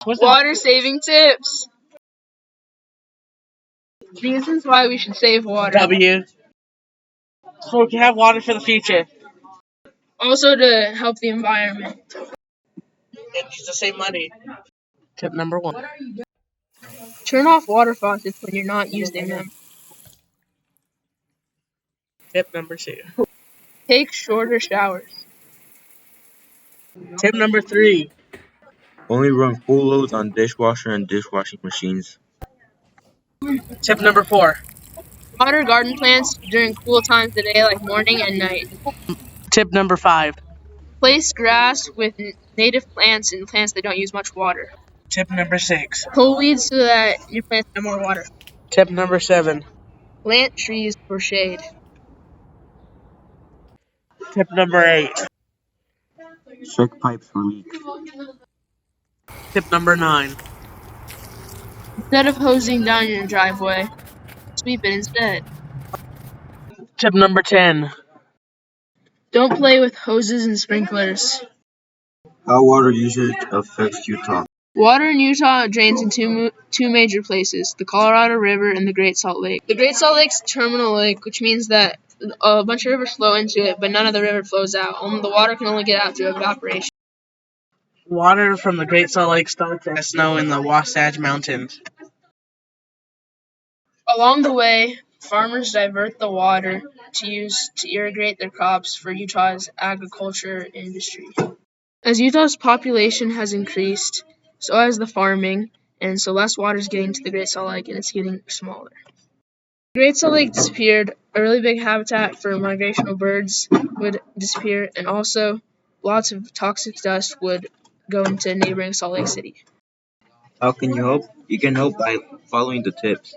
Water saving tips. Reasons why we should save water. W. So we can have water for the future. Also to help the environment. It needs to save money. Tip number 1. Turn off water faucets when you're not using them. Tip number 2. Take shorter showers. Tip number 3. Only run full loads on dishwasher and dishwashing machines. Tip number 4. Water garden plants during cool times of the day like morning and night. Tip number 5. Place grass with native plants and plants that don't use much water. Tip number 6. Pull weeds so that your plants have more water. Tip number 7. Plant trees for shade. Tip number 8. Check pipes for leaks. Tip number 9. Instead of hosing down your driveway, sweep it instead. Tip number 10. Don't play with hoses and sprinklers. How water usage affects Utah. Water in Utah drains in two major places, the Colorado River and the Great Salt Lake. The Great Salt Lake's terminal lake, which means that a bunch of rivers flow into it, but none of the river flows out. The water can only get out through evaporation. Water from the Great Salt Lake starts as snow in the Wasatch Mountains. Along the way, farmers divert the water to use to irrigate their crops for Utah's agriculture industry. As Utah's population has increased, so has the farming, and so less water is getting to the Great Salt Lake and it's getting smaller. The Great Salt Lake disappeared, a really big habitat for migrational birds would disappear, and also lots of toxic dust would go into neighboring Salt Lake City. How can you help? You can help by following the tips.